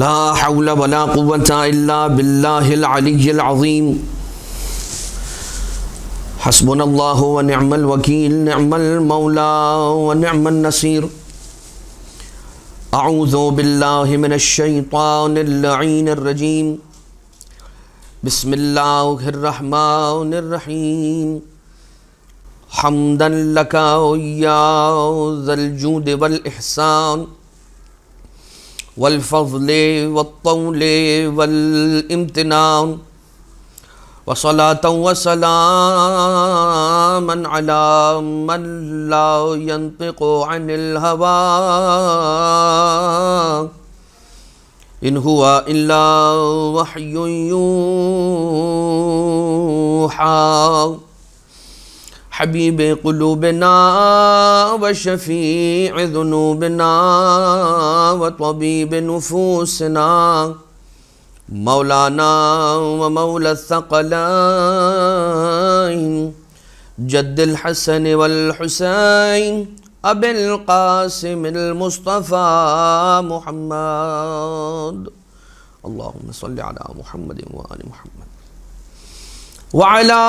لا حول ولا قوة إلا بالله العلي العظيم حسبنا الله ونعم الوكيل نعم المولى ونعم النصير أعوذ بالله من الشيطان اللعين الرجيم بسم الله الرحمن الرحيم حمدا لك يا ذا الجود والإحسان والفضل والطول والامتنان وصلاة وسلاما على من لا ينطق عن الهوى إن هو إلا وحي يوحى حبيب قلوبنا وشفيع ذنوبنا وطبيب نفوسنا مولانا ومولى الثقلين جد الحسن والحسين أبي القاسم المصطفى محمد اللهم صل على محمد وآل محمد وعلى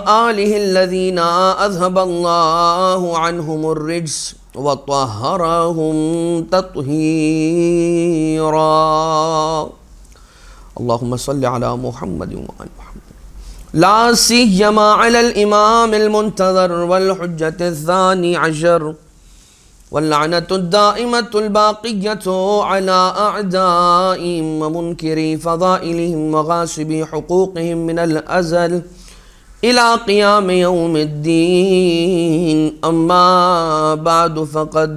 آله الذين أذهب الله عنهم الرجس وطهرهم تطهيرا اللهم صل على محمد وآل محمد لا سيما على الإمام المنتظر والحجة الثاني عشر واللعنة الدائمة الباقية على أعدائهم ومنكري فضائلهم وغاصبي حقوقهم من الأزل إلى قيام يوم الدين أما بعد فقد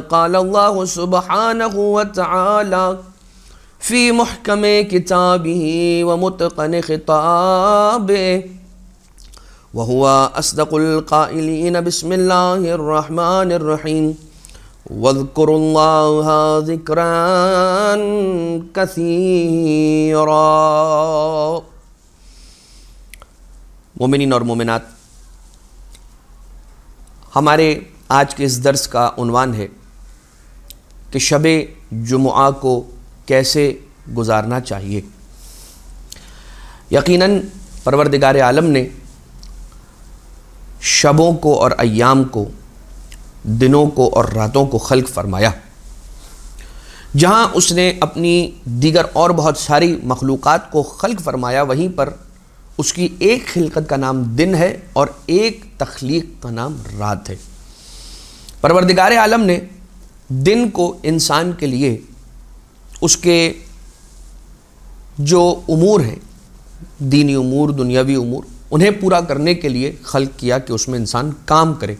قال الله سبحانه وتعالى في محكم كتابه ومتقن خطابه وهو أصدق القائلين بسم الله الرحمن الرحيم واذكروا الله ذکرا کثیرا۔ مومنین اور مومنات، ہمارے آج کے اس درس کا عنوان ہے کہ شب جمعہ کو کیسے گزارنا چاہیے۔ یقیناً پروردگار عالم نے شبوں کو اور ایام کو، دنوں کو اور راتوں کو خلق فرمایا۔ جہاں اس نے اپنی دیگر اور بہت ساری مخلوقات کو خلق فرمایا، وہیں پر اس کی ایک خلقت کا نام دن ہے اور ایک تخلیق کا نام رات ہے۔ پروردگار عالم نے دن کو انسان کے لیے اس کے جو امور ہیں، دینی امور، دنیاوی امور، انہیں پورا کرنے کے لیے خلق کیا کہ اس میں انسان کام کرے،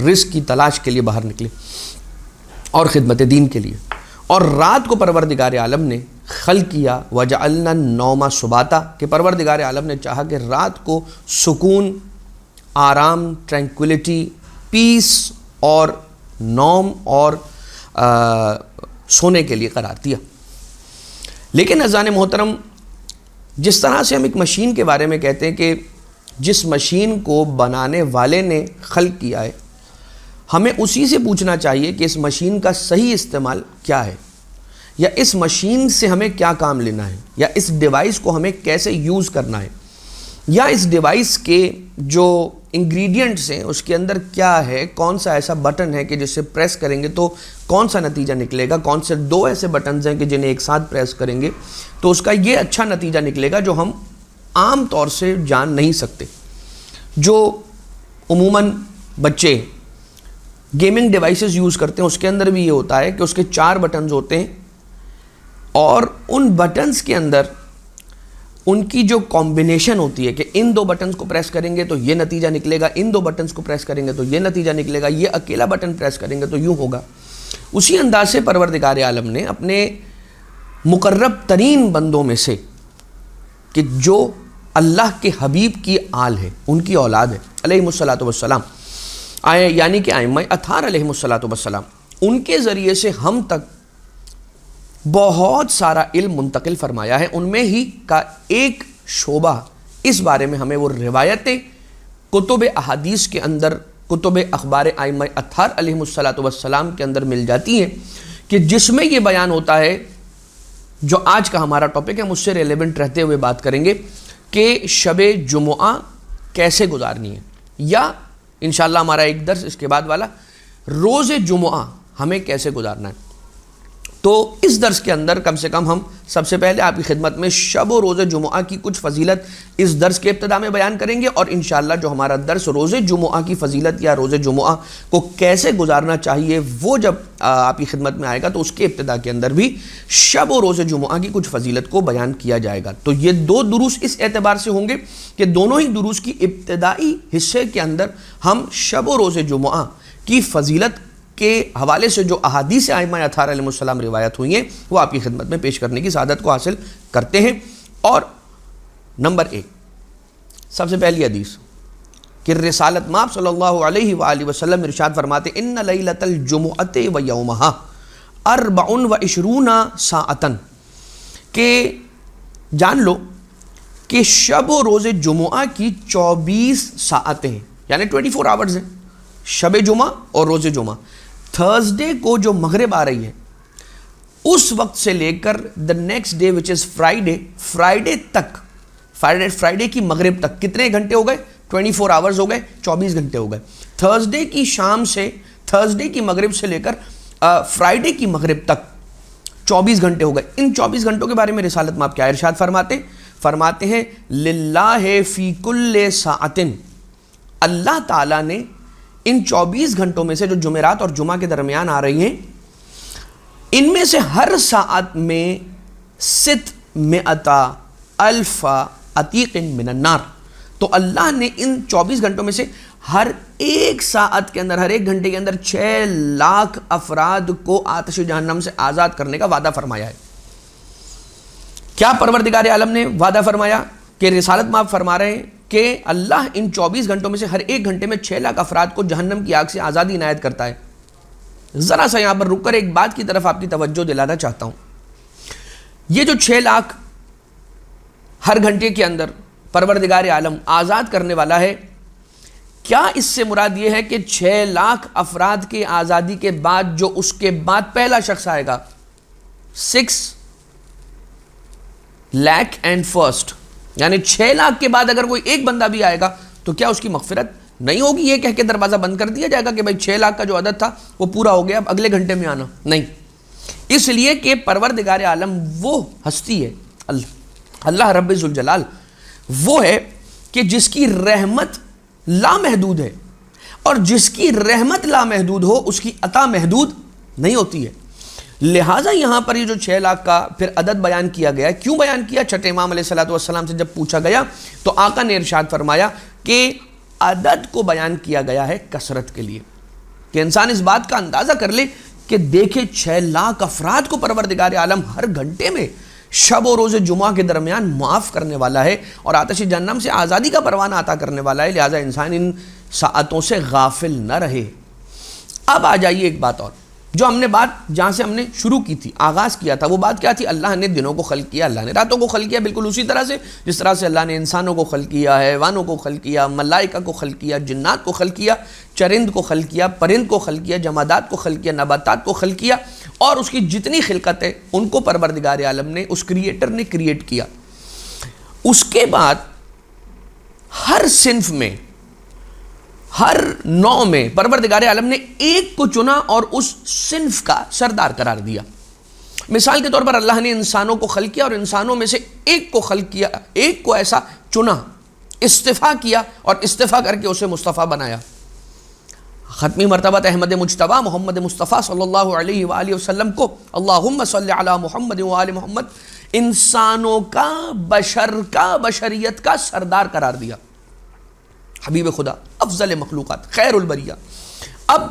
رزق کی تلاش کے لیے باہر نکلے اور خدمت دین کے لیے۔ اور رات کو پروردگار عالم نے خلق کیا وَجَعَلْنَا النَّوْمَ سُبَاتًا، کہ پروردگار عالم نے چاہا کہ رات کو سکون، آرام، ٹرینکولیٹی، پیس اور نوم اور سونے کے لیے قرار دیا۔ لیکن عزیزان محترم، جس طرح سے ہم ایک مشین کے بارے میں کہتے ہیں کہ جس مشین کو بنانے والے نے خلق کیا ہے، ہمیں اسی سے پوچھنا چاہیے کہ اس مشین کا صحیح استعمال کیا ہے، یا اس مشین سے ہمیں کیا کام لینا ہے، یا اس ڈیوائس کو ہمیں کیسے یوز کرنا ہے، یا اس ڈیوائس کے جو انگریڈینٹس ہیں اس کے اندر کیا ہے، کون سا ایسا بٹن ہے کہ جس سے پریس کریں گے تو کون سا نتیجہ نکلے گا، کون سے دو ایسے بٹنز ہیں کہ جنہیں ایک ساتھ پریس کریں گے تو اس کا یہ اچھا نتیجہ نکلے گا جو ہم عام طور سے جان نہیں سکتے۔ جو عموماً بچے گیمنگ ڈیوائسز یوز کرتے ہیں اس کے اندر بھی یہ ہوتا ہے کہ اس کے 4 بٹنز ہوتے ہیں، اور ان بٹنز کے اندر ان کی جو کمبینیشن ہوتی ہے کہ ان 2 بٹنز کو پریس کریں گے تو یہ نتیجہ نکلے گا، ان 2 بٹنز کو پریس کریں گے تو یہ نتیجہ نکلے گا، یہ اکیلا بٹن پریس کریں گے تو یوں ہوگا۔ اسی انداز سے پروردگار عالم نے اپنے مقرب ترین بندوں میں سے کہ جو اللہ کے حبیب کی آل ہے، ان کی اولاد ہے علیہ الصلاۃ والسلام، یعنی کہ ائمہ اطہار علیہ الصلاۃ والسلام، ان کے ذریعے سے ہم تک بہت سارا علم منتقل فرمایا ہے۔ ان میں ہی کا ایک شعبہ اس بارے میں ہمیں وہ روایتیں کتب احادیث کے اندر، کتب اخبار ائمہ اطہار علیہ الصلاۃ والسلام کے اندر مل جاتی ہیں کہ جس میں یہ بیان ہوتا ہے جو آج کا ہمارا ٹاپک ہے ہم اس سے ریلیونٹ رہتے ہوئے بات کریں گے کہ شب جمعہ کیسے گزارنی ہے، یا انشاءاللہ ہمارا ایک درس اس کے بعد والا روز جمعہ ہمیں کیسے گزارنا ہے۔ تو اس درس کے اندر کم سے کم ہم سب سے پہلے آپ کی خدمت میں شب و روز جمعہ کی کچھ فضیلت اس درس کے ابتدا میں بیان کریں گے، اور انشاءاللہ جو ہمارا درس روز جمعہ کی فضیلت یا روز جمعہ کو کیسے گزارنا چاہیے وہ جب آپ کی خدمت میں آئے گا تو اس کے ابتدا کے اندر بھی شب و روز جمعہ کی کچھ فضیلت کو بیان کیا جائے گا۔ تو یہ دو دروس اس اعتبار سے ہوں گے کہ دونوں ہی دروس کی ابتدائی حصے کے اندر ہم شب و روز جمعہ کی فضیلت کے حوالے سے جو احادیث ائمہ اطہار علیہ السلام روایت ہوئی ہیں وہ آپ کی خدمت میں پیش کرنے کی سعادت کو حاصل کرتے ہیں۔ اور نمبر 1 سب سے پہلی حدیث کہ رسالت مآب صلی اللہ علیہ وآلہ وسلم ارشاد فرماتے ان لیلۃ الجمعۃ و یومہا 24 ساعۃ، کہ جان لو کہ شب و روز جمعہ کی 24 ساعتیں یعنی 24 آورز ہیں، شب جمعہ اور روز جمعہ۔ تھرسڈے کو جو مغرب آ رہی ہے اس وقت سے لے کر the next day which is Friday تک، فرائیڈے کی مغرب تک کتنے گھنٹے ہو گئے؟ 24 آورز ہو گئے، 24 گھنٹے ہو گئے۔ تھرسڈے کی شام سے، تھرسڈے کی مغرب سے لے کر فرائیڈے کی مغرب تک 24 گھنٹے ہو گئے۔ ان 24 گھنٹوں کے بارے میں رسالت مآب کیا ارشاد فرماتے ہیں للہ فی کل ساعۃ، اللہ تعالیٰ نے ان 24 گھنٹوں میں سے جو جمعرات اور جمعہ کے درمیان آ رہی ہیں ان میں سے ہر ساعت میں 600,000 عتیق من النار، تو اللہ نے ان 24 گھنٹوں میں سے ہر ایک ساعت کے اندر، ہر ایک گھنٹے کے اندر 6 لاکھ افراد کو آتش جہنم سے آزاد کرنے کا وعدہ فرمایا ہے۔ کیا پروردگار عالم نے وعدہ فرمایا؟ کہ رسالت مآب فرما رہے ہیں کہ اللہ ان 24 گھنٹوں میں سے ہر ایک گھنٹے میں 6 لاکھ افراد کو جہنم کی آگ سے آزادی عنایت کرتا ہے۔ ذرا سا یہاں پر رک کر ایک بات کی طرف آپ کی توجہ دلانا چاہتا ہوں، یہ جو 6 لاکھ ہر گھنٹے کے اندر پروردگار عالم آزاد کرنے والا ہے، کیا اس سے مراد یہ ہے کہ 6 لاکھ افراد کے آزادی کے بعد جو اس کے بعد پہلا شخص آئے گا 6 لاکھ اینڈ فرسٹ، یعنی 6 لاکھ کے بعد اگر کوئی ایک بندہ بھی آئے گا تو کیا اس کی مغفرت نہیں ہوگی؟ یہ کہہ کے دروازہ بند کر دیا جائے گا کہ بھائی 6 لاکھ کا جو عدد تھا وہ پورا ہو گیا، اب اگلے گھنٹے میں آنا نہیں۔ اس لیے کہ پروردگار عالم وہ ہستی ہے، اللہ رب ذوالجلال وہ ہے کہ جس کی رحمت لامحدود ہے، اور جس کی رحمت لامحدود ہو اس کی عطا محدود نہیں ہوتی ہے۔ لہٰذا یہاں پر یہ جو 6 لاکھ کا پھر عدد بیان کیا گیا ہے، کیوں بیان کیا؟ چھٹے امام علیہ السلام سے جب پوچھا گیا تو آقا نے ارشاد فرمایا کہ عدد کو بیان کیا گیا ہے کثرت کے لیے، کہ انسان اس بات کا اندازہ کر لے کہ دیکھے 6 لاکھ افراد کو پروردگار عالم ہر گھنٹے میں شب و روز جمعہ کے درمیان معاف کرنے والا ہے اور آتش جہنم سے آزادی کا پروانہ عطا کرنے والا ہے، لہٰذا انسان ان ساعتوں سے غافل نہ رہے۔ اب آ جائیے ایک بات اور، جو ہم نے بات جہاں سے ہم نے شروع کی تھی، آغاز کیا تھا، وہ بات کیا تھی؟ اللہ نے دنوں کو خلق کیا، اللہ نے راتوں کو خلق کیا، بالکل اسی طرح سے جس طرح سے اللہ نے انسانوں کو خلق کیا، حیوانوں کو خلق کیا، ملائکہ کو خلق کیا، جنات کو خلق کیا، چرند کو خلق کیا، پرند کو خلق کیا، جمادات کو خلق کیا، نباتات کو خلق کیا، اور اس کی جتنی خلقت ہے ان کو پروردگار عالم نے، اس کریٹر نے کریٹ کیا۔ اس کے بعد ہر صنف میں، ہر نوع میں پروردگار عالم نے ایک کو چنا اور اس صنف کا سردار قرار دیا۔ مثال کے طور پر اللہ نے انسانوں کو خلق کیا اور انسانوں میں سے ایک کو خلق کیا، ایک کو ایسا چنا، استفا کیا اور استفا کر کے اسے مصطفیٰ بنایا۔ ختمی مرتبہ احمد مجتبیٰ محمد مصطفیٰ صلی اللہ علیہ وآلہ وسلم کو اللہم صلی علی محمد وآل محمد انسانوں کا، بشر کا، بشریت کا سردار قرار دیا، حبیب خدا، افضل مخلوقات، خیر البریہ، اب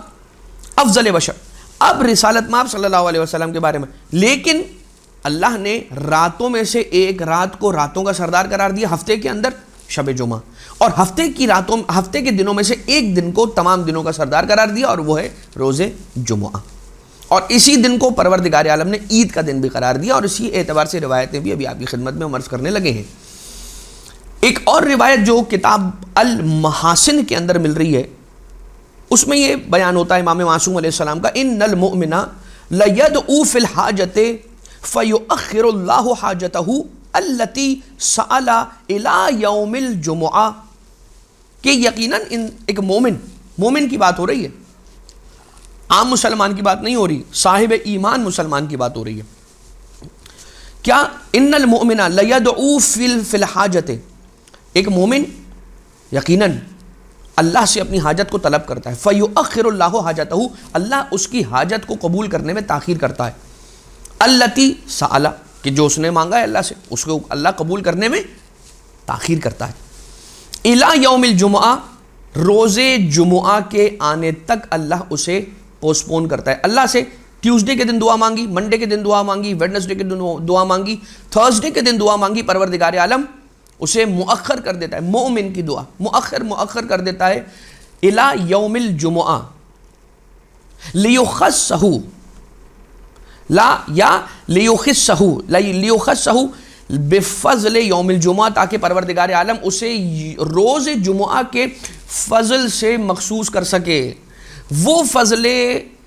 افضل بشر، اب رسالت مآب صلی اللہ علیہ وسلم کے بارے میں۔ لیکن اللہ نے راتوں میں سے ایک رات کو راتوں کا سردار قرار دیا، ہفتے کے اندر شب جمعہ، اور ہفتے کے دنوں میں سے ایک دن کو تمام دنوں کا سردار قرار دیا، اور وہ ہے روز جمعہ، اور اسی دن کو پروردگار عالم نے عید کا دن بھی قرار دیا، اور اسی اعتبار سے روایتیں بھی ابھی آپ کی خدمت میں عرض کرنے لگے ہیں۔ ایک اور روایت جو کتاب المحاسن کے اندر مل رہی ہے، اس میں یہ بیان ہوتا ہے امام معصوم علیہ السلام کا، ان المؤمن لیدعو فی الحاجۃ فَيُؤَخِّرُ اللَّهُ حَاجَتَهُ الَّتِي سَأَلَ إِلَى يَوْمِ الْجُمُعَةِ کہ یقیناً ایک مومن کی بات ہو رہی ہے، عام مسلمان کی بات نہیں ہو رہی، صاحب ایمان مسلمان کی بات ہو رہی ہے. کیا ان المؤمن لیدعو فی الحاجت، ایک مومن یقیناً اللہ سے اپنی حاجت کو طلب کرتا ہے. فیؤخر اللہ حاجتہ، اللہ اس کی حاجت کو قبول کرنے میں تاخیر کرتا ہے. التی سأل، کہ جو اس نے مانگا ہے اللہ سے اس کو اللہ قبول کرنے میں تاخیر کرتا ہے. الی یوم الجمعہ، روز جمعہ کے آنے تک اللہ اسے پوسٹ پون کرتا ہے. اللہ سے ٹیوزڈے کے دن دعا مانگی، منڈے کے دن دعا مانگی، ویڈنسڈے کے دن دعا مانگی، تھرسڈے کے دن دعا مانگی، پروردگار عالم اسے مؤخر کر دیتا ہے. مومن کی دعا مؤخر کر دیتا ہے. الی یوم الجمعہ لیخصہ، لیخصہ بفضل یوم الجمعہ، تاکہ پروردگار عالم اسے روز جمعہ کے فضل سے مخصوص کر سکے. وہ فضل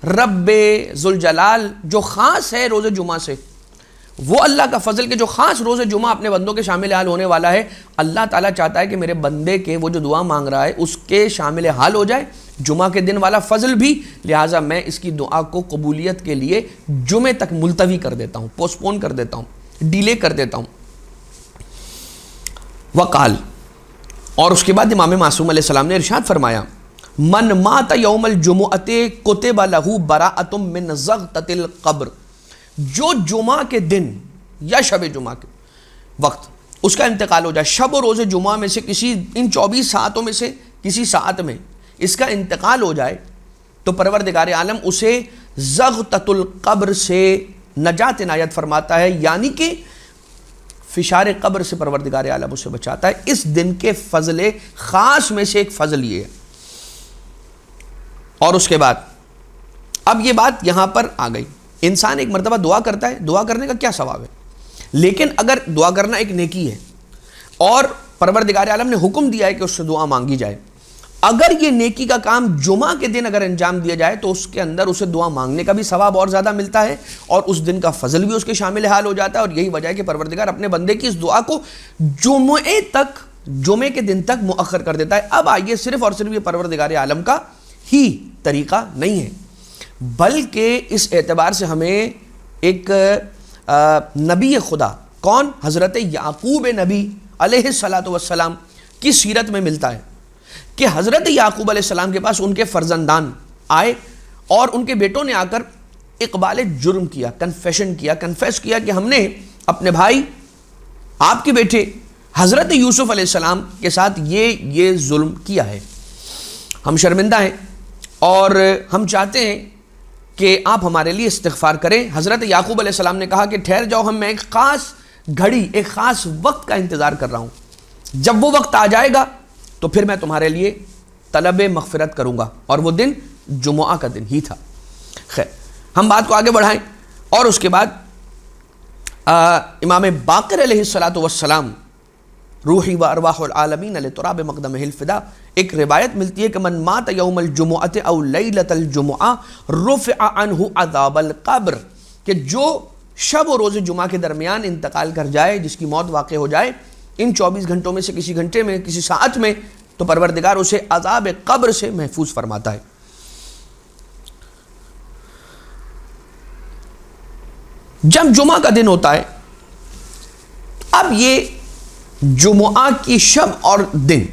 رب ذوالجلال جو خاص ہے روز جمعہ سے، وہ اللہ کا فضل کہ جو خاص روز جمعہ اپنے بندوں کے شامل حال ہونے والا ہے. اللہ تعالیٰ چاہتا ہے کہ میرے بندے کے وہ جو دعا مانگ رہا ہے اس کے شامل حال ہو جائے جمعہ کے دن والا فضل بھی، لہٰذا میں اس کی دعا کو قبولیت کے لیے جمعے تک ملتوی کر دیتا ہوں، پوسٹ پون کر دیتا ہوں، ڈیلے کر دیتا ہوں. وقال، اور اس کے بعد امام معصوم علیہ السلام نے ارشاد فرمایا، من مات یوم الجمعۃ کتب لہ براءۃ من زغطۃ القبر، جو جمعہ کے دن یا شب جمعہ کے وقت اس کا انتقال ہو جائے، شب و روز جمعہ میں سے کسی ان 24 ساعتوں میں سے کسی ساعت میں اس کا انتقال ہو جائے، تو پروردگار عالم اسے زغطۃ القبر سے نجات عنایت فرماتا ہے، یعنی کہ فشار قبر سے پروردگار عالم اسے بچاتا ہے. اس دن کے فضل خاص میں سے ایک فضل یہ ہے. اور اس کے بعد اب یہ بات یہاں پر آ گئی، انسان ایک مرتبہ دعا کرتا ہے، دعا کرنے کا کیا ثواب ہے، لیکن اگر دعا کرنا ایک نیکی ہے اور پروردگار عالم نے حکم دیا ہے کہ اس سے دعا مانگی جائے، اگر یہ نیکی کا کام جمعہ کے دن اگر انجام دیا جائے تو اس کے اندر اسے دعا مانگنے کا بھی ثواب اور زیادہ ملتا ہے اور اس دن کا فضل بھی اس کے شامل حال ہو جاتا ہے. اور یہی وجہ ہے کہ پروردگار اپنے بندے کی اس دعا کو جمعے کے دن تک مؤخر کر دیتا ہے. اب آئیے، صرف اور صرف یہ پروردگار عالم کا ہی طریقہ نہیں ہے، بلکہ اس اعتبار سے ہمیں ایک نبی خدا، کون؟ حضرت یعقوب نبی علیہ السلام کی سیرت میں ملتا ہے کہ حضرت یعقوب علیہ السلام کے پاس ان کے فرزندان آئے اور ان کے بیٹوں نے آ کر اقبال جرم کیا، کنفیس کیا کہ ہم نے اپنے بھائی، آپ کے بیٹے حضرت یوسف علیہ السلام کے ساتھ یہ ظلم کیا ہے، ہم شرمندہ ہیں اور ہم چاہتے ہیں کہ آپ ہمارے لیے استغفار کریں. حضرت یعقوب علیہ السلام نے کہا کہ ٹھہر جاؤ، میں ایک خاص گھڑی، ایک خاص وقت کا انتظار کر رہا ہوں، جب وہ وقت آ جائے گا تو پھر میں تمہارے لیے طلب مغفرت کروں گا. اور وہ دن جمعہ کا دن ہی تھا. خیر، ہم بات کو آگے بڑھائیں اور اس کے بعد امام باقر علیہ السلام روحی و ارواح العالمین لتراب مقدمہ الفدا، ایک روایت ملتی ہے کہ من مات یوم الجمعۃ او لیلۃ الجمعہ رفع عنہ عذاب القبر، کہ جو شب و روز جمعہ کے درمیان انتقال کر جائے، جس کی موت واقع ہو جائے ان 24 گھنٹوں میں سے کسی گھنٹے میں، کسی ساعت میں، تو پروردگار اسے عذاب قبر سے محفوظ فرماتا ہے. جب جمعہ کا دن ہوتا ہے، اب یہ جمعہ کی شب اور دن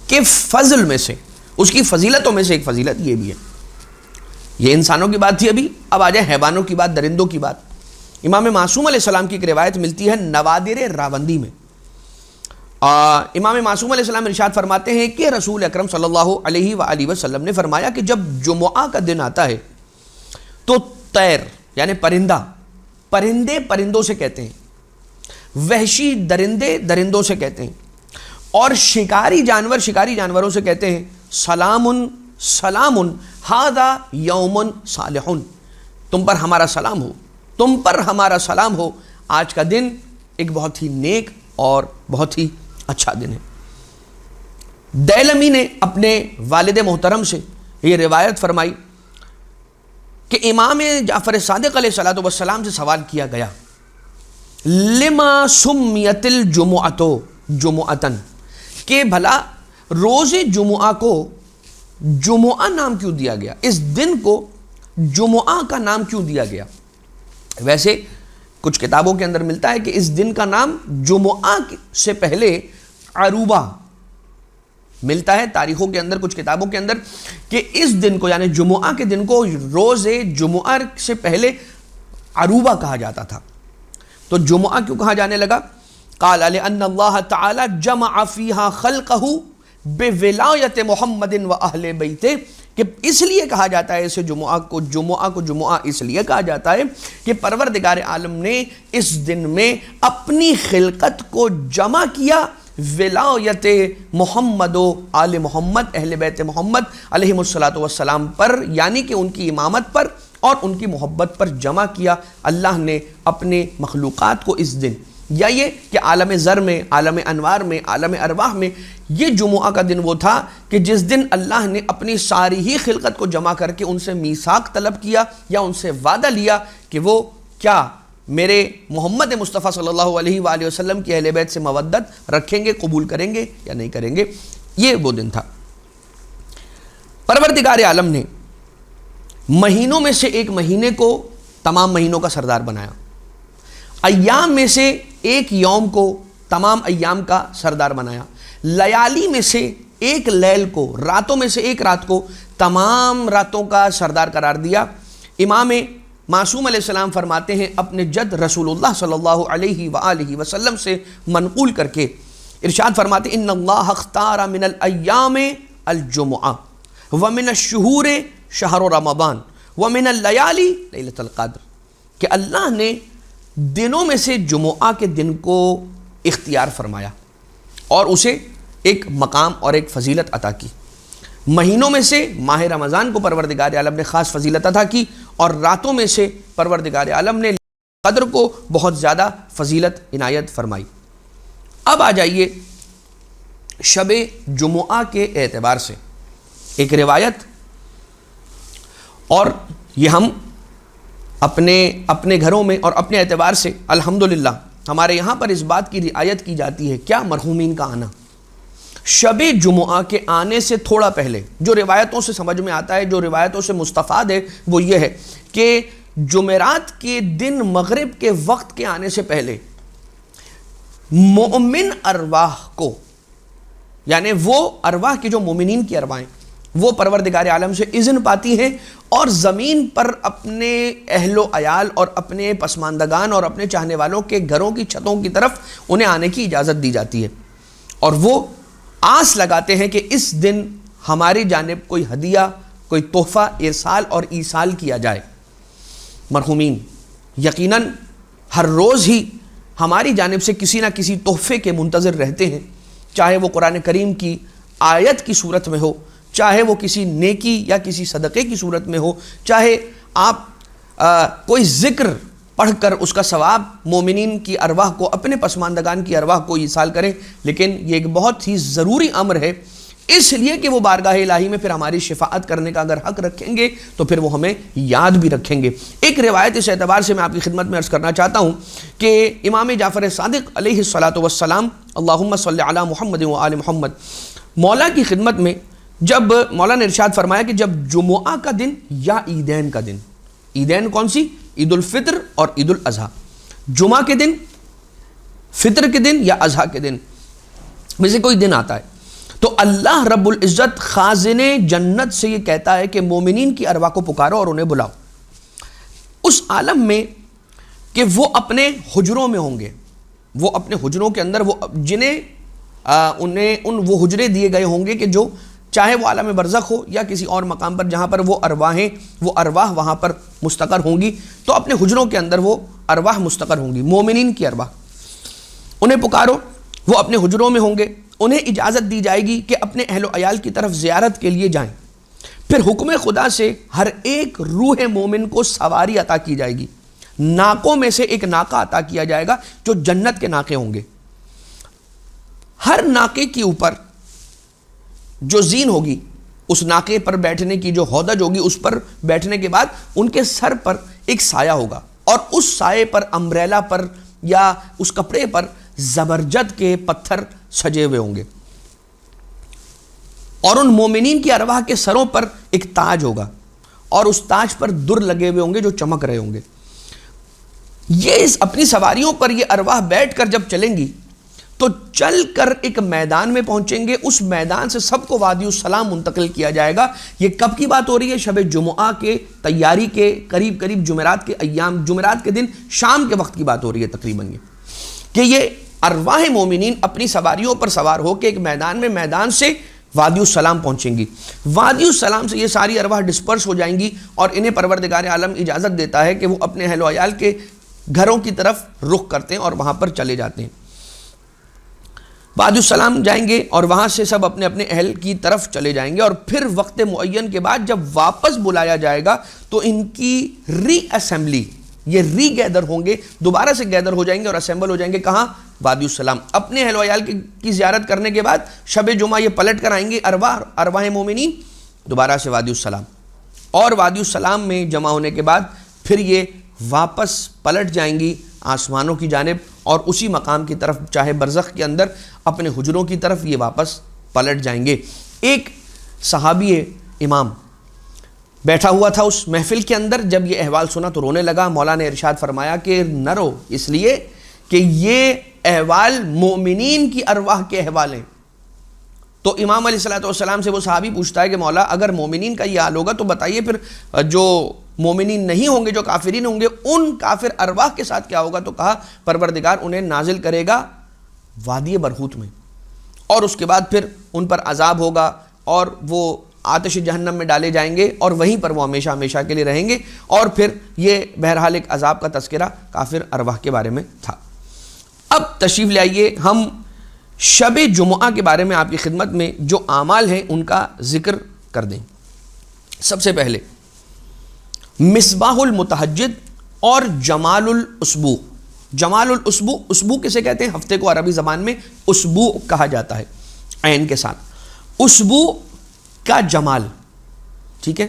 کے فضل میں سے، اس کی فضیلتوں میں سے ایک فضیلت یہ بھی ہے. یہ انسانوں کی بات تھی ابھی، اب آ جائے حیوانوں کی بات، درندوں کی بات. امام معصوم علیہ السلام کی ایک روایت ملتی ہے نوادر راوندی میں. امام معصوم علیہ السلام ارشاد فرماتے ہیں کہ رسول اکرم صلی اللہ علیہ وآلہ وسلم نے فرمایا کہ جب جمعہ کا دن آتا ہے تو طیر یعنی پرندے پرندوں سے کہتے ہیں، وحشی درندے درندوں سے کہتے ہیں، اور شکاری جانوروں سے کہتے ہیں سلام سلام ھذا یوم صالح، تم پر ہمارا سلام ہو، آج کا دن ایک بہت ہی نیک اور بہت ہی اچھا دن ہے. دیلمی نے اپنے والد محترم سے یہ روایت فرمائی کہ امام جعفر صادق علیہ السلام سے سوال کیا گیا لما سمیت الجمعۃ جمعۃً، کہ بھلا روز جمعہ کو جمعہ نام کیوں دیا گیا، اس دن کو جمعہ کا نام کیوں دیا گیا؟ ویسے کچھ کتابوں کے اندر ملتا ہے کہ اس دن کا نام جمعہ سے پہلے عروبہ ملتا ہے، تاریخوں کے اندر کچھ کتابوں کے اندر، کہ اس دن کو یعنی جمعہ کے دن کو روز جمعہ سے پہلے عروبہ کہا جاتا تھا۔ تو جمعہ کیوں کہا جانے لگا؟ قال لأن اللہ تعالی جمع فیہا خلقہ بولایت محمد و اہل بیتہ، کہ اس لیے کہا جاتا ہے اسے جمعہ کو جمعہ اس لیے کہا جاتا ہے کہ پروردگار عالم نے اس دن میں اپنی خلقت کو جمع کیا ولایت محمد و آل محمد، اہل بیت محمد علیہم الصلاۃ والسلام پر، یعنی کہ ان کی امامت پر اور ان کی محبت پر جمع کیا اللہ نے اپنے مخلوقات کو اس دن، یا یہ کہ عالم ذر میں، عالم انوار میں، عالم ارواح میں یہ جمعہ کا دن وہ تھا کہ جس دن اللہ نے اپنی ساری ہی خلقت کو جمع کر کے ان سے میثاق طلب کیا یا ان سے وعدہ لیا کہ وہ کیا میرے محمد مصطفیٰ صلی اللہ علیہ وآلہ وسلم کی اہل بیت سے مودت رکھیں گے، قبول کریں گے یا نہیں کریں گے۔ یہ وہ دن تھا۔ پروردگار عالم نے مہینوں میں سے ایک مہینے کو تمام مہینوں کا سردار بنایا، ایام میں سے ایک یوم کو تمام ایام کا سردار بنایا، لیالی میں سے ایک لیل کو، راتوں میں سے ایک رات کو تمام راتوں کا سردار قرار دیا۔ امام معصوم علیہ السلام فرماتے ہیں اپنے جد رسول اللہ صلی اللہ علیہ وآلہ وسلم سے منقول کر کے، ارشاد فرماتے ان اللہ اختار من الایام الجمعہ ومن الشہور شہر رمضان ومن اللیالی لیلۃ القدر، کہ اللہ نے دنوں میں سے جمعہ کے دن کو اختیار فرمایا اور اسے ایک مقام اور ایک فضیلت عطا کی، مہینوں میں سے ماہ رمضان کو پروردگار عالم نے خاص فضیلت عطا کی، اور راتوں میں سے پروردگار عالم نے قدر کو بہت زیادہ فضیلت عنایت فرمائی۔ اب آ جائیے شب جمعہ کے اعتبار سے ایک روایت، اور یہ ہم اپنے گھروں میں اور اپنے اعتبار سے الحمدللہ ہمارے یہاں پر اس بات کی رعایت کی جاتی ہے، کیا مرحومین کا آنا شب جمعہ کے آنے سے تھوڑا پہلے، جو روایتوں سے سمجھ میں آتا ہے، جو روایتوں سے مستفاد ہے، وہ یہ ہے کہ جمعرات کے دن مغرب کے وقت کے آنے سے پہلے مومن ارواح کو، یعنی وہ ارواح کی جو مومنین کی ارواحیں، وہ پروردگار عالم سے اذن پاتی ہیں اور زمین پر اپنے اہل و عیال اور اپنے پسماندگان اور اپنے چاہنے والوں کے گھروں کی چھتوں کی طرف انہیں آنے کی اجازت دی جاتی ہے، اور وہ آس لگاتے ہیں کہ اس دن ہماری جانب کوئی ہدیہ، کوئی تحفہ ارسال اور ایصال کیا جائے۔ مرحومین یقیناً ہر روز ہی ہماری جانب سے کسی نہ کسی تحفے کے منتظر رہتے ہیں، چاہے وہ قرآن کریم کی آیت کی صورت میں ہو، چاہے وہ کسی نیکی یا کسی صدقے کی صورت میں ہو، چاہے آپ کوئی ذکر پڑھ کر اس کا ثواب مومنین کی ارواح کو، اپنے پسماندگان کی ارواح کو ایصال کریں، لیکن یہ ایک بہت ہی ضروری امر ہے، اس لیے کہ وہ بارگاہ الہی میں پھر ہماری شفاعت کرنے کا اگر حق رکھیں گے تو پھر وہ ہمیں یاد بھی رکھیں گے۔ ایک روایت اس اعتبار سے میں آپ کی خدمت میں عرض کرنا چاہتا ہوں کہ امام جعفر صادق علیہ الصلاۃ والسلام، اللہم صلی علی محمد و آل محمد، مولا کی خدمت میں جب مولا نے ارشاد فرمایا کہ جب جمعہ کا دن یا عیدین کا دن، عیدین کون سی؟ عید الفطر اور عید الاضحیٰ، جمعہ کے دن، فطر کے دن یا اضحیٰ کے دن میں سے کوئی دن آتا ہے تو اللہ رب العزت خازن جنت سے یہ کہتا ہے کہ مومنین کی ارواح کو پکارو اور انہیں بلاؤ اس عالم میں کہ وہ اپنے حجروں میں ہوں گے، وہ اپنے حجروں کے اندر، وہ جنہیں انہیں وہ حجرے دیے گئے ہوں گے کہ جو چاہے وہ عالم برزخ ہو یا کسی اور مقام پر جہاں پر وہ ارواح وہاں پر مستقر ہوں گی، تو اپنے حجروں کے اندر وہ ارواح مستقر ہوں گی، مومنین کی ارواح، انہیں پکارو، وہ اپنے حجروں میں ہوں گے، انہیں اجازت دی جائے گی کہ اپنے اہل و عیال کی طرف زیارت کے لیے جائیں، پھر حکم خدا سے ہر ایک روح مومن کو سواری عطا کی جائے گی، ناکوں میں سے ایک ناکہ عطا کیا جائے گا جو جنت کے ناکے ہوں گے، ہر ناکے کے اوپر جو زین ہوگی، اس ناکے پر بیٹھنے کی جو ہودج ہوگی، اس پر بیٹھنے کے بعد ان کے سر پر ایک سایہ ہوگا، اور اس سائے پر، امبریلا پر یا اس کپڑے پر زبرجد کے پتھر سجے ہوئے ہوں گے، اور ان مومنین کی ارواح کے سروں پر ایک تاج ہوگا اور اس تاج پر در لگے ہوئے ہوں گے جو چمک رہے ہوں گے۔ یہ اپنی سواریوں پر یہ ارواح بیٹھ کر جب چلیں گی تو چل کر ایک میدان میں پہنچیں گے، اس میدان سے سب کو وادی السلام منتقل کیا جائے گا۔ یہ کب کی بات ہو رہی ہے؟ شب جمعہ کے تیاری کے قریب جمعرات کے ایام، جمعرات کے دن شام کے وقت کی بات ہو رہی ہے تقریباً، یہ کہ یہ ارواح مومنین اپنی سواریوں پر سوار ہو کے ایک میدان سے وادی السلام پہنچیں گی۔ وادی السلام سے یہ ساری ارواح ڈسپرس ہو جائیں گی اور انہیں پروردگار عالم اجازت دیتا ہے کہ وہ اپنے اہل و عیال کے گھروں کی طرف رخ کرتے ہیں اور وہاں پر چلے جاتے ہیں۔ وادی السلام جائیں گے اور وہاں سے سب اپنے اپنے اہل کی طرف چلے جائیں گے، اور پھر وقت معین کے بعد جب واپس بلایا جائے گا تو ان کی ری اسمبلی، یہ ری گیدر ہوں گے، دوبارہ سے گیدر ہو جائیں گے اور اسمبل ہو جائیں گے۔ کہاں؟ وادی السلام۔ اپنے اہل و عیال کی زیارت کرنے کے بعد شب جمعہ یہ پلٹ کر آئیں گے، ارواح مومنین دوبارہ سے وادی السلام، اور وادی السلام میں جمع ہونے کے بعد پھر یہ واپس پلٹ جائیں گی آسمانوں کی جانب، اور اسی مقام کی طرف، چاہے برزخ کے اندر اپنے حجروں کی طرف یہ واپس پلٹ جائیں گے۔ ایک صحابی امام بیٹھا ہوا تھا اس محفل کے اندر، جب یہ احوال سنا تو رونے لگا۔ مولا نے ارشاد فرمایا کہ نہ رو، اس لیے کہ یہ احوال مومنین کی ارواح کے احوال ہیں۔ تو امام علیہ الصلوۃ والسلام سے وہ صحابی پوچھتا ہے کہ مولا اگر مومنین کا یہ حال ہوگا تو بتائیے پھر جو مومنین نہیں ہوں گے، جو کافرین ہوں گے، ان کافر ارواح کے ساتھ کیا ہوگا؟ تو کہا پروردگار انہیں نازل کرے گا وادی برہوت میں، اور اس کے بعد پھر ان پر عذاب ہوگا اور وہ آتش جہنم میں ڈالے جائیں گے اور وہیں پر وہ ہمیشہ ہمیشہ کے لیے رہیں گے۔ اور پھر یہ بہرحال ایک عذاب کا تذکرہ کافر ارواح کے بارے میں تھا۔ اب تشریف لے آئیے، ہم شب جمعہ کے بارے میں آپ کی خدمت میں جو اعمال ہیں ان کا ذکر کر دیں۔ سب سے پہلے مصباح المتہجد اور جمال الاسبوع۔ جمال الاسبوع، اسبوع کسے کہتے ہیں؟ ہفتے کو عربی زبان میں اسبوع کہا جاتا ہے عین کے ساتھ۔ اسبوع کا جمال، ٹھیک ہے،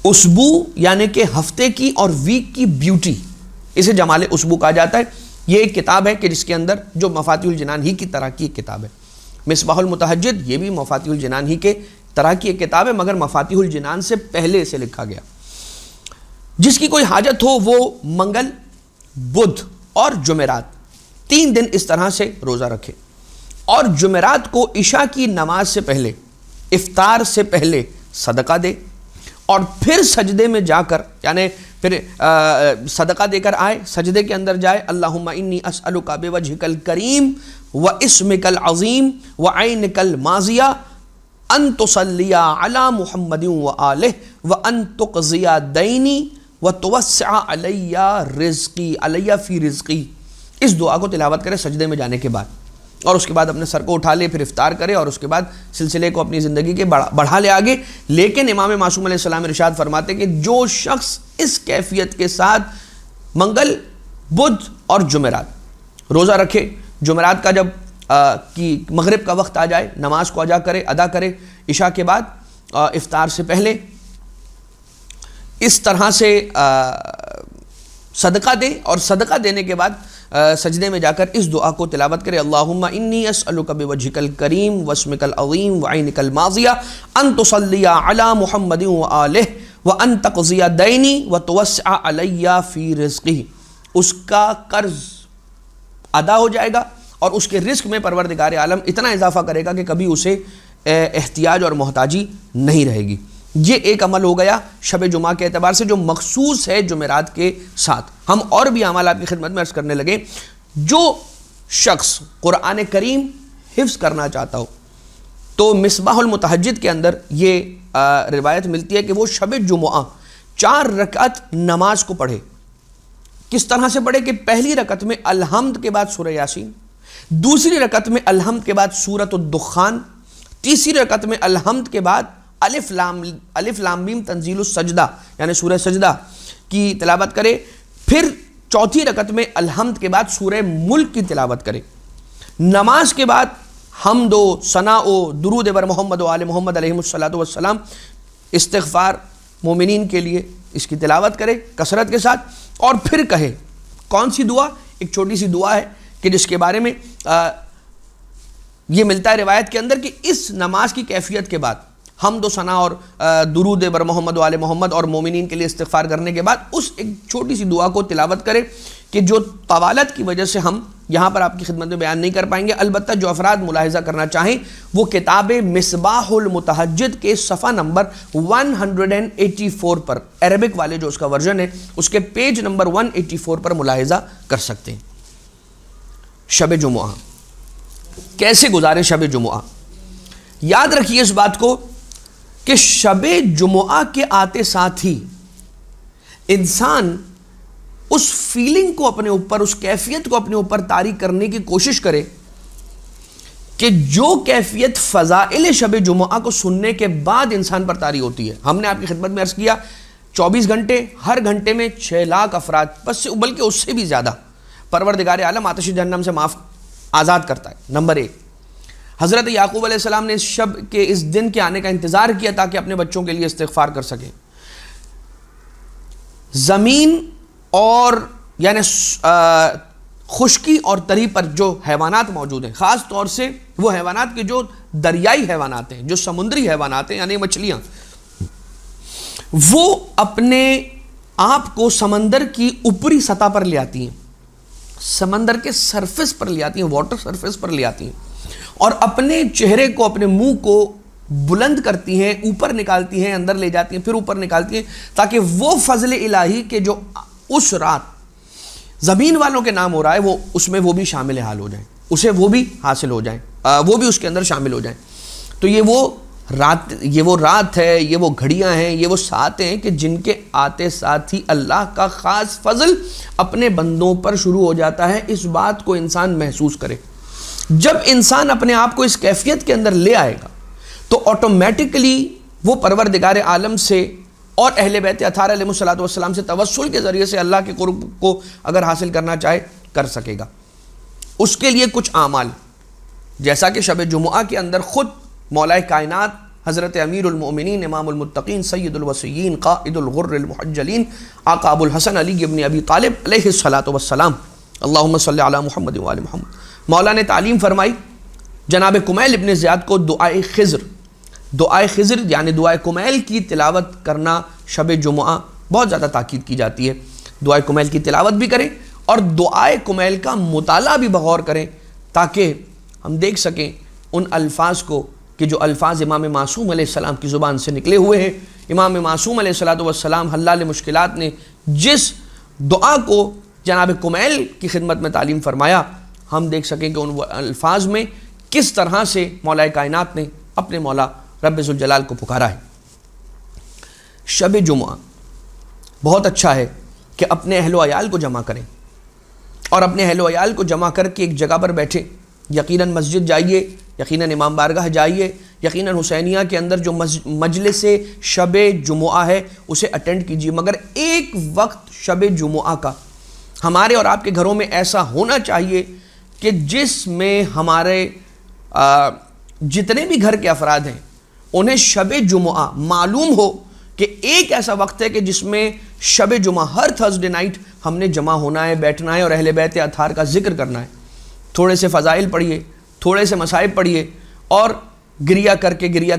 اسبوع یعنی کہ ہفتے کی اور ویک کی بیوٹی، اسے جمال اسبوع کہا جاتا ہے۔ یہ ایک کتاب ہے کہ جس کے اندر جو مفاتیح الجنان ہی کی طرح کی ایک کتاب ہے۔ مصباح المتہجد یہ بھی مفاتیح الجنان ہی کے طرح کی ایک کتاب ہے، مگر مفاتیح الجنان سے پہلے اسے لکھا گیا۔ جس کی کوئی حاجت ہو وہ منگل، بدھ اور جمعرات 3 دن اس طرح سے روزہ رکھے، اور جمعرات کو عشاء کی نماز سے پہلے، افطار سے پہلے صدقہ دے، اور پھر سجدے میں جا کر، یعنی پھر صدقہ دے کر آئے، سجدے کے اندر جائے، اللہم انی اسألک بوجہک الکریم واسمک العظیم وعینک الماضیہ ان تصلی علی محمد وآلہ وان تقضی دینی وتوسع علی رزقی، علی فی رزقی۔ اس دعا کو تلاوت کرے سجدے میں جانے کے بعد، اور اس کے بعد اپنے سر کو اٹھا لے، پھر افطار کرے، اور اس کے بعد سلسلے کو اپنی زندگی کے بڑھا لے آگے۔ لیکن امام معصوم علیہ السلام ارشاد فرماتے کہ جو شخص اس کیفیت کے ساتھ منگل، بدھ اور جمعرات روزہ رکھے، جمعرات کا جب کی مغرب کا وقت آ جائے نماز کو ادا کرے عشاء کے بعد افطار سے پہلے، اس طرح سے صدقہ دے، اور صدقہ دینے کے بعد سجدے میں جا کر اس دعا کو تلاوت کرے، اللہم انی اسألک بوجہک الکریم واسمک العظیم وعینک الماضیہ ان تصلی علی محمد وآلہ وان تقضی دینی وتوسع علی فی رزقی۔ اس کا قرض ادا ہو جائے گا اور اس کے رزق میں پروردگار عالم اتنا اضافہ کرے گا کہ کبھی اسے احتیاج اور محتاجی نہیں رہے گی۔ یہ ایک عمل ہو گیا شب جمعہ کے اعتبار سے جو مخصوص ہے جمعرات کے ساتھ۔ ہم اور بھی اعمال آپ کی خدمت میں عرض کرنے لگے۔ جو شخص قرآن کریم حفظ کرنا چاہتا ہو تو مصباح المتہجد کے اندر یہ روایت ملتی ہے کہ وہ شب جمعہ 4 رکعت نماز کو پڑھے۔ کس طرح سے پڑھے کہ پہلی رکعت میں الحمد کے بعد سورہ یاسین، دوسری رکعت میں الحمد کے بعد سورۃ الدخان، تیسری رکعت میں الحمد کے بعد الف لام میم تنزیل السجدہ یعنی سورہ سجدہ کی تلاوت کرے، پھر چوتھی رکعت میں الحمد کے بعد سورہ ملک کی تلاوت کرے۔ نماز کے بعد حمد و ثنا و درود بر محمد و آل محمد علیہ الصلوۃ والسلام، استغفار مومنین کے لیے اس کی تلاوت کرے کثرت کے ساتھ، اور پھر کہے کون سی دعا؟ ایک چھوٹی سی دعا ہے کہ جس کے بارے میں یہ ملتا ہے روایت کے اندر کہ اس نماز کی کیفیت کے بعد حمد و ثنا اور درود بر محمد و آل محمد اور مومنین کے لیے استغفار کرنے کے بعد اس ایک چھوٹی سی دعا کو تلاوت کرے کہ جو طوالت کی وجہ سے ہم یہاں پر آپ کی خدمت میں بیان نہیں کر پائیں گے. البتہ جو افراد ملاحظہ کرنا چاہیں وہ کتاب مصباح المتہجد کے صفحہ نمبر 184 پر، عربک والے جو اس کا ورژن ہے اس کے پیج نمبر 184 پر ملاحظہ کر سکتے ہیں. شب جمعہ کیسے گزاریں؟ شب جمعہ یاد رکھیے اس بات کو کہ شب جمعہ کے آتے ساتھ ہی انسان اس فیلنگ کو اپنے اوپر، اس کیفیت کو اپنے اوپر طاری کرنے کی کوشش کرے کہ جو کیفیت فضائل شب جمعہ کو سننے کے بعد انسان پر طاری ہوتی ہے. ہم نے آپ کی خدمت میں عرض کیا 24 گھنٹے، ہر گھنٹے میں 6 لاکھ افراد، بس بلکہ اس سے بھی زیادہ پروردگار عالم آتش جہنم سے آزاد کرتا ہے. نمبر 1، حضرت یعقوب علیہ السلام نے اس شب کے اس دن کے آنے کا انتظار کیا تاکہ اپنے بچوں کے لیے استغفار کر سکیں. زمین اور یعنی خشکی اور تری پر جو حیوانات موجود ہیں، خاص طور سے وہ حیوانات کے جو دریائی حیوانات ہیں، جو سمندری حیوانات ہیں یعنی مچھلیاں، وہ اپنے آپ کو سمندر کی اوپری سطح پر لے آتی ہیں، سمندر کے سرفیس پر لے آتی ہیں، واٹر سرفیس پر لے آتی ہیں اور اپنے چہرے کو، اپنے منہ کو بلند کرتی ہیں، اوپر نکالتی ہیں، اندر لے جاتی ہیں، پھر اوپر نکالتی ہیں، تاکہ وہ فضل الہی کے جو اس رات زمین والوں کے نام ہو رہا ہے وہ اس میں وہ بھی شامل حال ہو جائیں، اسے وہ بھی حاصل ہو جائیں، وہ بھی اس کے اندر شامل ہو جائیں. تو یہ وہ رات ہے، یہ وہ گھڑیاں ہیں، یہ وہ ساتھ ہیں کہ جن کے آتے ساتھ ہی اللہ کا خاص فضل اپنے بندوں پر شروع ہو جاتا ہے. اس بات کو انسان محسوس کرے. جب انسان اپنے آپ کو اس کیفیت کے اندر لے آئے گا تو آٹومیٹکلی وہ پروردگار عالم سے اور اہل بیت اطہار علیہ السلام سے توسل کے ذریعے سے اللہ کے قرب کو اگر حاصل کرنا چاہے کر سکے گا. اس کے لیے کچھ اعمال، جیسا کہ شب جمعہ کے اندر خود مولا کائنات حضرت امیر المؤمنین امام المتقین سید الوصیین قائد الغر المحجلین آقا ابو الحسن علی ابن ابی طالب علیہ السلام اللہم صلی علی محمد و آل محمد، مولا نے تعلیم فرمائی جناب کمیل ابن زیاد کو دعائے خضر یعنی دعائے کمیل کی تلاوت کرنا شب جمعہ بہت زیادہ تاکید کی جاتی ہے. دعائے کمیل کی تلاوت بھی کریں اور دعائے کمیل کا مطالعہ بھی بغور کریں تاکہ ہم دیکھ سکیں ان الفاظ کو کہ جو الفاظ امام معصوم علیہ السلام کی زبان سے نکلے ہوئے ہیں. امام معصوم علیہ السلام حلال مشکلات نے جس دعا کو جناب کمیل کی خدمت میں تعلیم فرمایا، ہم دیکھ سکیں کہ ان الفاظ میں کس طرح سے مولا کائنات نے اپنے مولا رب ذوالجلال کو پکارا ہے. شب جمعہ بہت اچھا ہے کہ اپنے اہل و عیال کو جمع کریں اور اپنے اہل و عیال کو جمع کر کے ایک جگہ پر بیٹھیں. یقیناً مسجد جائیے، یقیناً امام بارگاہ جائیے، یقیناً حسینیہ کے اندر جو مجلس شب جمعہ ہے اسے اٹینڈ کیجیے. مگر ایک وقت شب جمعہ کا ہمارے اور آپ کے گھروں میں ایسا ہونا چاہیے کہ جس میں ہمارے جتنے بھی گھر کے افراد ہیں انہیں شب جمعہ معلوم ہو کہ ایک ایسا وقت ہے کہ جس میں شب جمعہ ہر تھرسڈے نائٹ ہم نے جمع ہونا ہے، بیٹھنا ہے اور اہل بیت اطہار کا ذکر کرنا ہے. تھوڑے سے فضائل پڑھیے، تھوڑے سے مصائب پڑھیے اور گریہ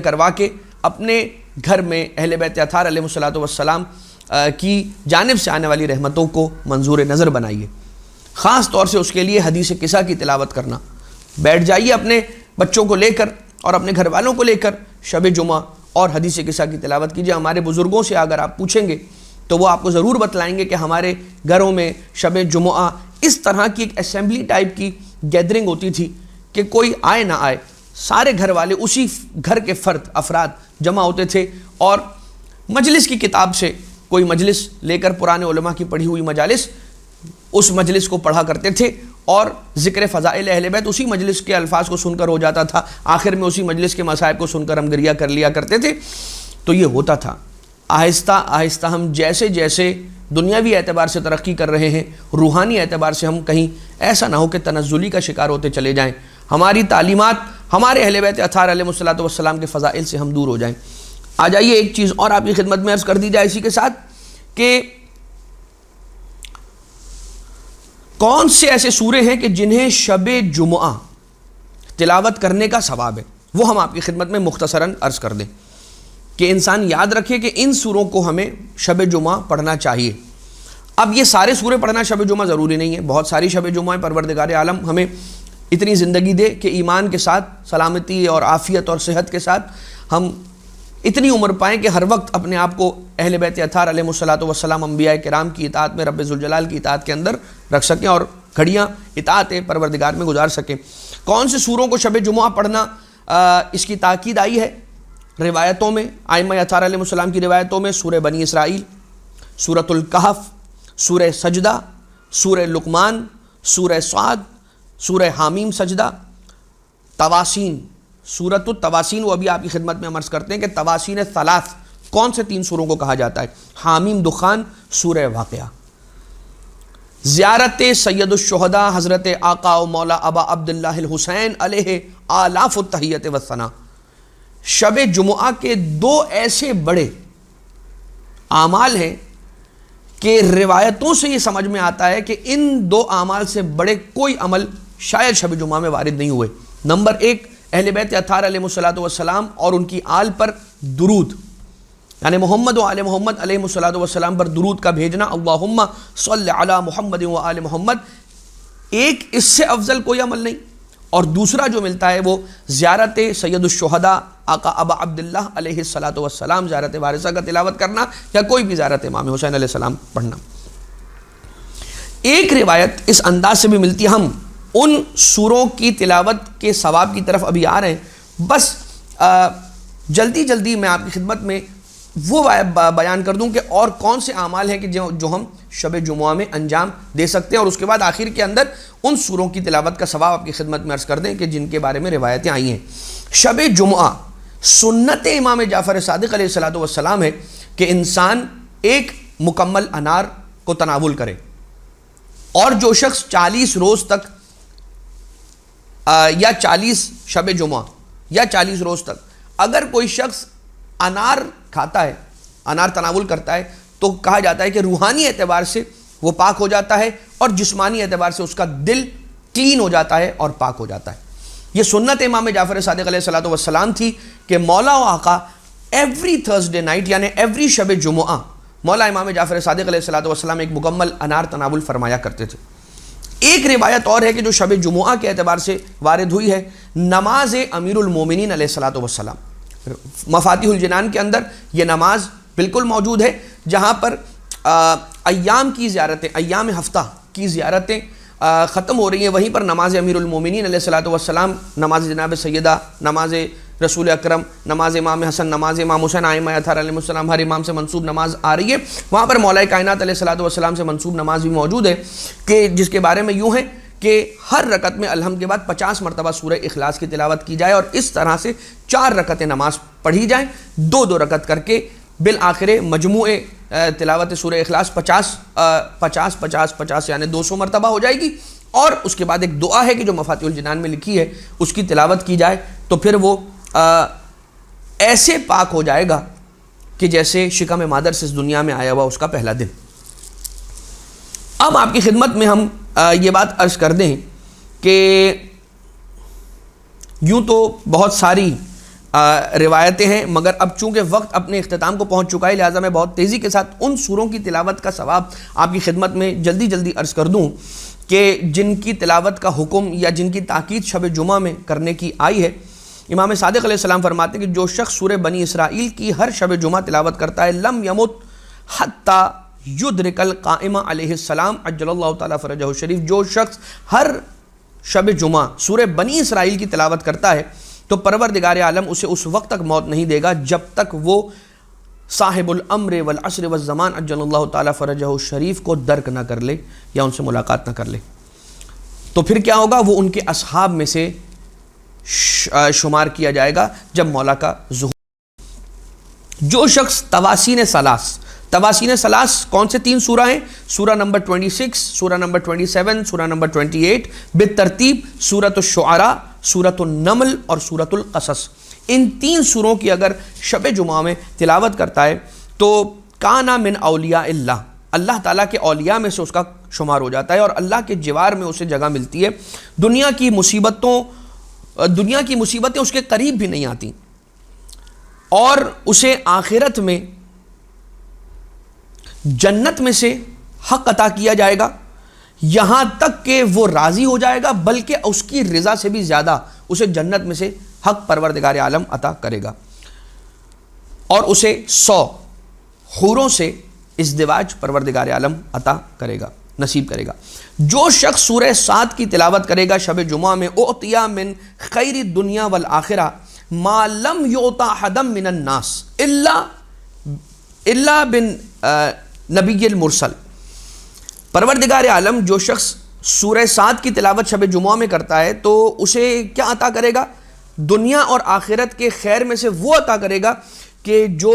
کروا کے اپنے گھر میں اہل بیت اطہار علیہ السلام کی جانب سے آنے والی رحمتوں کو منظور نظر بنائیے. خاص طور سے اس کے لیے حدیث قصہ کی تلاوت کرنا. بیٹھ جائیے اپنے بچوں کو لے کر اور اپنے گھر والوں کو لے کر شب جمعہ اور حدیث قصہ کی تلاوت کیجیے. ہمارے بزرگوں سے اگر آپ پوچھیں گے تو وہ آپ کو ضرور بتلائیں گے کہ ہمارے گھروں میں شب جمعہ اس طرح کی ایک اسمبلی ٹائپ کی گیدرنگ ہوتی تھی کہ کوئی آئے نہ آئے سارے گھر والے اسی گھر کے افراد جمع ہوتے تھے اور مجلس کی کتاب سے کوئی مجلس لے کر پرانے علماء کی پڑھی ہوئی مجالس اس مجلس کو پڑھا کرتے تھے اور ذکر فضائل اہل بیت اسی مجلس کے الفاظ کو سن کر ہو جاتا تھا. آخر میں اسی مجلس کے مصائب کو سن کر ہم گریہ کر لیا کرتے تھے. تو یہ ہوتا تھا. آہستہ آہستہ ہم جیسے جیسے دنیاوی اعتبار سے ترقی کر رہے ہیں، روحانی اعتبار سے ہم کہیں ایسا نہ ہو کہ تنزلی کا شکار ہوتے چلے جائیں. ہماری تعلیمات ہمارے اہل بیت اطہار علیہ السلام کے فضائل سے ہم دور ہو جائیں. آ جائیے ایک چیز اور آپ کی خدمت میں عرض کر دی جائے اسی کے ساتھ کہ کون سے ایسے سورے ہیں کہ جنہیں شب جمعہ تلاوت کرنے کا ثواب ہے، وہ ہم آپ کی خدمت میں مختصراً عرض کر دیں کہ انسان یاد رکھے کہ ان سوروں کو ہمیں شب جمعہ پڑھنا چاہیے۔ اب یہ سارے سورے پڑھنا شب جمعہ ضروری نہیں ہے، بہت ساری شب جمعہ پروردگار عالم ہمیں اتنی زندگی دے کہ ایمان کے ساتھ، سلامتی اور عافیت اور صحت کے ساتھ ہم اتنی عمر پائیں کہ ہر وقت اپنے آپ کو اہل بیت اطہار علیہ الصلوۃ والسلام انبیاء کرام کی اطاعت میں، رب ذوالجلال کی اطاعت کے اندر رکھ سکیں اور گھڑیاں اطاعت پروردگار میں گزار سکیں۔ کون سے سوروں کو شب جمعہ پڑھنا اس کی تاکید آئی ہے روایتوں میں، ائمہ اطہار علیہ السلام کی روایتوں میں سورہ بنی اسرائیل، سورۃ الکہف، سورہ سجدہ، سورہ لقمان، سورہ صاد، سورہ حامیم سجدہ، تواسین، سورۃ التواسین، وہ ابھی آپ کی خدمت میں عرض کرتے ہیں کہ تواسین ثلاث کون سے 3 سوروں کو کہا جاتا ہے؟ حامیم دخان، سورہ واقعہ۔ زیارت سید الشہداء حضرت آقا و مولا ابا عبداللہ الحسین علیہ آلاف التحیت والثناء، شب جمعہ کے 2 ایسے بڑے اعمال ہیں کہ روایتوں سے یہ سمجھ میں آتا ہے کہ ان 2 اعمال سے بڑے کوئی عمل شاید شب جمعہ میں وارد نہیں ہوئے۔ نمبر 1، اہل بیت اطہار علیہ الصلوۃ والسلام اور ان کی آل پر درود، یعنی محمد و آل محمد علیہ الصلوۃ والسلام پر درود کا بھیجنا، اللہم صلی علی محمد و آل محمد، ایک اس سے افضل کوئی عمل نہیں۔ اور دوسرا جو ملتا ہے وہ زیارت سید الشہداء آقا ابا عبداللہ علیہ الصلوۃ والسلام، زیارت وارثہ کا تلاوت کرنا یا کوئی بھی زیارت امام حسین علیہ السلام پڑھنا۔ ایک روایت اس انداز سے بھی ملتی ہے، ہم ان سوروں کی تلاوت کے ثواب کی طرف ابھی آ رہے ہیں، بس جلدی جلدی میں آپ کی خدمت میں وہ بیان کر دوں کہ اور کون سے اعمال ہیں کہ جو ہم شب جمعہ میں انجام دے سکتے ہیں، اور اس کے بعد آخر کے اندر ان سوروں کی تلاوت کا ثواب آپ کی خدمت میں عرض کر دیں کہ جن کے بارے میں روایتیں آئی ہیں۔ شب جمعہ سنت امام جعفر صادق علیہ الصلوۃ والسلام ہے کہ انسان ایک مکمل انار کو تناول کرے، اور جو شخص 40 روز تک یا 40 شب جمعہ یا 40 روز تک اگر کوئی شخص انار کھاتا ہے، انار تناول کرتا ہے، تو کہا جاتا ہے کہ روحانی اعتبار سے وہ پاک ہو جاتا ہے اور جسمانی اعتبار سے اس کا دل کلین ہو جاتا ہے اور پاک ہو جاتا ہے۔ یہ سنت امام جعفر صادق علیہ الصلوۃ والسلام تھی کہ مولا و آقا ایوری تھرسڈے نائٹ، یعنی ایوری شب جمعہ، مولا امام جعفر صادق علیہ الصلوۃ والسلام ایک مکمل انار تناول فرمایا کرتے تھے۔ ایک روایت اور ہے کہ جو شب جمعہ کے اعتبار سے وارد ہوئی ہے، نماز امیر المومنین علیہ الصلوۃ والسلام، مفاتیح الجنان کے اندر یہ نماز بالکل موجود ہے، جہاں پر ایام کی زیارتیں، ایام ہفتہ کی زیارتیں ختم ہو رہی ہیں، وہیں پر نماز امیر المومنین علیہ الصلوۃ والسلام، نماز جناب سیدہ، نماز رسول اکرم، نماز امام حسن، نماز امام حسین، ائمہ اطہار علیہ السلام، ہر امام سے منسوب نماز آ رہی ہے، وہاں پر مولا کائنات علیہ الصلوۃ والسلام سے منسوب نماز بھی موجود ہے کہ جس کے بارے میں یوں ہے کہ ہر رکعت میں الحمد کے بعد 50 مرتبہ سورہ اخلاص کی تلاوت کی جائے، اور اس طرح سے 4 رکعتیں نماز پڑھی جائیں، 2 رکعت کر کے، بالآخر مجموع تلاوت سورہ اخلاص 50 یعنی 200 مرتبہ ہو جائے گی، اور اس کے بعد ایک دعا ہے کہ جو مفاتیح الجنان میں لکھی ہے اس کی تلاوت کی جائے، تو پھر وہ ایسے پاک ہو جائے گا کہ جیسے شکم مادر سے اس دنیا میں آیا ہوا اس کا پہلا دن۔ اب آپ کی خدمت میں ہم یہ بات عرض کر دیں کہ یوں تو بہت ساری روایتیں ہیں، مگر اب چونکہ وقت اپنے اختتام کو پہنچ چکا ہے، لہٰذا میں بہت تیزی کے ساتھ ان سوروں کی تلاوت کا ثواب آپ کی خدمت میں جلدی عرض کر دوں کہ جن کی تلاوت کا حکم یا جن کی تاکید شب جمعہ میں کرنے کی آئی ہے۔ امام صادق علیہ السلام فرماتے ہیں کہ جو شخص سورہ بنی اسرائیل کی ہر شب جمعہ تلاوت کرتا ہے، لم یمت حتی یدرک القائم علیہ السلام عجل اللہ تعالیٰ فرجہ الشریف، جو شخص ہر شب جمعہ سورہ بنی اسرائیل کی تلاوت کرتا ہے تو پروردگار عالم اسے اس وقت تک موت نہیں دے گا جب تک وہ صاحب الامر والعصر والزمان عجل اللہ تعالیٰ فرجہ الشریف کو درک نہ کر لے یا ان سے ملاقات نہ کر لے۔ تو پھر کیا ہوگا؟ وہ ان کے اصحاب میں سے شمار کیا جائے گا جب مولا کا ظہور۔ جو شخص تواسین ثلاث کون سے 3 سورہ ہیں؟ سورہ نمبر 26، سورہ نمبر 27، سورہ نمبر 28 بالترتیب، سورۃ الشعراء، سورۃ النمل اور سورۃ القصص، ان 3 سوروں کی اگر شب جمعہ میں تلاوت کرتا ہے تو کانا من اولیاء اللہ، اللہ تعالیٰ کے اولیاء میں سے اس کا شمار ہو جاتا ہے اور اللہ کے جوار میں اسے جگہ ملتی ہے. دنیا کی مصیبتیں اس کے قریب بھی نہیں آتی اور اسے آخرت میں جنت میں سے حق عطا کیا جائے گا یہاں تک کہ وہ راضی ہو جائے گا، بلکہ اس کی رضا سے بھی زیادہ اسے جنت میں سے حق پروردگار عالم عطا کرے گا اور اسے 100 حوروں سے ازدواج پروردگار عالم عطا کرے گا، نصیب کرے گا. جو شخص سورہ صاد کی تلاوت کرے گا شب جمعہ میں، اعطیا من خیر الدنیا والآخرہ ما لم یعطا حدا من الناس الا بن نبی المرسل. پروردگار عالم جو شخص سورہ صاد کی تلاوت شب جمعہ میں کرتا ہے تو اسے کیا عطا کرے گا؟ دنیا اور آخرت کے خیر میں سے وہ عطا کرے گا کہ جو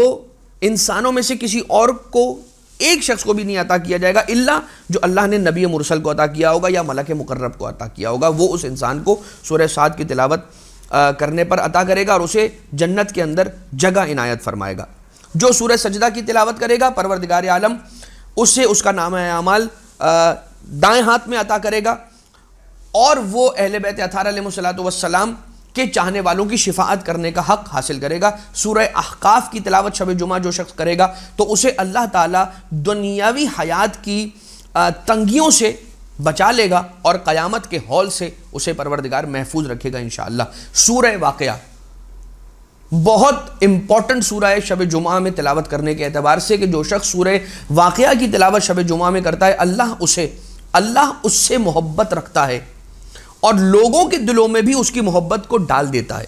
انسانوں میں سے کسی اور کو، ایک شخص کو بھی نہیں عطا کیا جائے گا الا جو اللہ نے نبی مرسل کو عطا کیا ہوگا یا ملک مقرب کو عطا کیا ہوگا. وہ اس انسان کو سورہ صاد کی تلاوت کرنے پر عطا کرے گا اور اسے جنت کے اندر جگہ عنایت فرمائے گا. جو سورہ سجدہ کی تلاوت کرے گا پروردگار عالم اسے اس کا نامہ اعمال دائیں ہاتھ میں عطا کرے گا اور وہ اہل بیت اطہار علیہ السلام کے چاہنے والوں کی شفاعت کرنے کا حق حاصل کرے گا. سورہ احقاف کی تلاوت شب جمعہ جو شخص کرے گا تو اسے اللہ تعالیٰ دنیاوی حیات کی تنگیوں سے بچا لے گا اور قیامت کے ہول سے اسے پروردگار محفوظ رکھے گا انشاءاللہ. سورہ واقعہ بہت امپورٹنٹ سورہ ہے شب جمعہ میں تلاوت کرنے کے اعتبار سے کہ جو شخص سورہ واقعہ کی تلاوت شب جمعہ میں کرتا ہے اللہ اس سے محبت رکھتا ہے اور لوگوں کے دلوں میں بھی اس کی محبت کو ڈال دیتا ہے.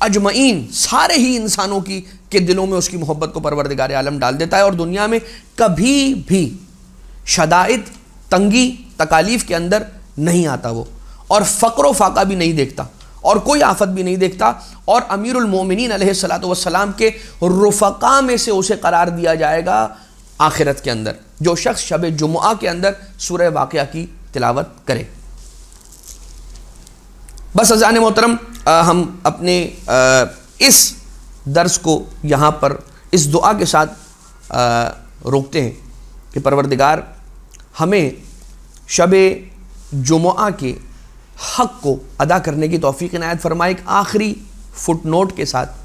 اجمعین سارے ہی انسانوں کے دلوں میں اس کی محبت کو پروردگار عالم ڈال دیتا ہے اور دنیا میں کبھی بھی شدائد، تنگی، تکالیف کے اندر نہیں آتا وہ، اور فقر و فاقہ بھی نہیں دیکھتا اور کوئی آفت بھی نہیں دیکھتا، اور امیر المومنین علیہ السلام کے رفقا میں سے اسے قرار دیا جائے گا آخرت کے اندر جو شخص شب جمعہ کے اندر سورہ واقعہ کی تلاوت کرے. بس عزیزان محترم، ہم اپنے اس درس کو یہاں پر اس دعا کے ساتھ روکتے ہیں کہ پروردگار ہمیں شب جمعہ کے حق کو ادا کرنے کی توفیق عنایت فرمائے. ایک آخری فٹ نوٹ کے ساتھ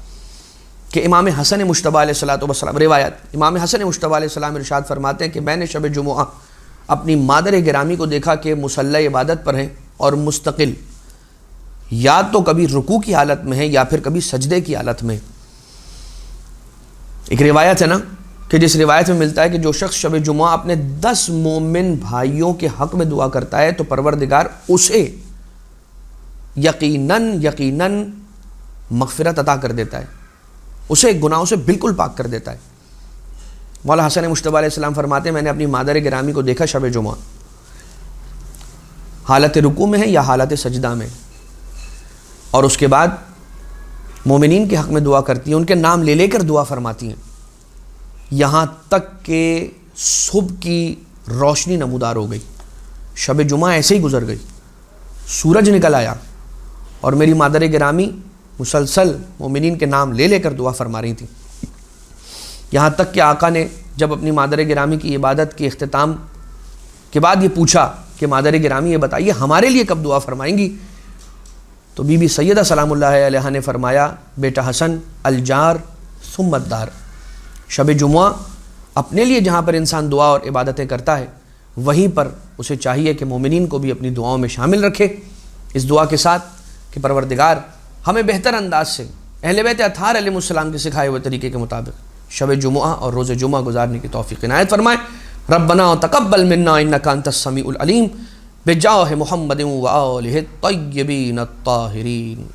کہ امام حسن مجتبیٰ علیہ السلام روایت امام حسن مجتبیٰ علیہ السلام ارشاد فرماتے ہیں کہ میں نے شب جمعہ اپنی مادر گرامی کو دیکھا کہ مصلی عبادت پر ہیں اور مستقل، یا تو کبھی رکوع کی حالت میں ہے یا پھر کبھی سجدے کی حالت میں. ایک روایت ہے نا کہ جس روایت میں ملتا ہے کہ جو شخص شب جمعہ اپنے 10 مومن بھائیوں کے حق میں دعا کرتا ہے تو پروردگار اسے یقیناً مغفرت عطا کر دیتا ہے، اسے گناہوں سے بالکل پاک کر دیتا ہے. مولا حسن مجتبیٰ علیہ السلام فرماتے ہیں میں نے اپنی مادر گرامی کو دیکھا شب جمعہ حالت رکوع میں ہے یا حالت سجدہ میں، اور اس کے بعد مومنین کے حق میں دعا کرتی ہیں، ان کے نام لے کر دعا فرماتی ہیں یہاں تک کہ صبح کی روشنی نمودار ہو گئی. شب جمعہ ایسے ہی گزر گئی، سورج نکل آیا اور میری مادر گرامی مسلسل مومنین کے نام لے کر دعا فرما رہی تھیں، یہاں تک کہ آقا نے جب اپنی مادر گرامی کی عبادت کے اختتام کے بعد یہ پوچھا کہ مادر گرامی یہ بتائیے ہمارے لیے کب دعا فرمائیں گی، تو بی بی سیدہ سلام اللہ علیہا نے فرمایا بیٹا حسن الجار ثم الدار. شب جمعہ اپنے لیے جہاں پر انسان دعا اور عبادتیں کرتا ہے وہیں پر اسے چاہیے کہ مومنین کو بھی اپنی دعاؤں میں شامل رکھے، اس دعا کے ساتھ کہ پروردگار ہمیں بہتر انداز سے اہل بیت اطہار علیہ السلام کے سکھائے ہوئے طریقے کے مطابق شب جمعہ اور روز جمعہ گزارنے کی توفیق عنایت فرمائے. ربنا تقبل منا انک انت السمیع العلیم بجاہ محمد و آلہ الطیبین الطاہرین.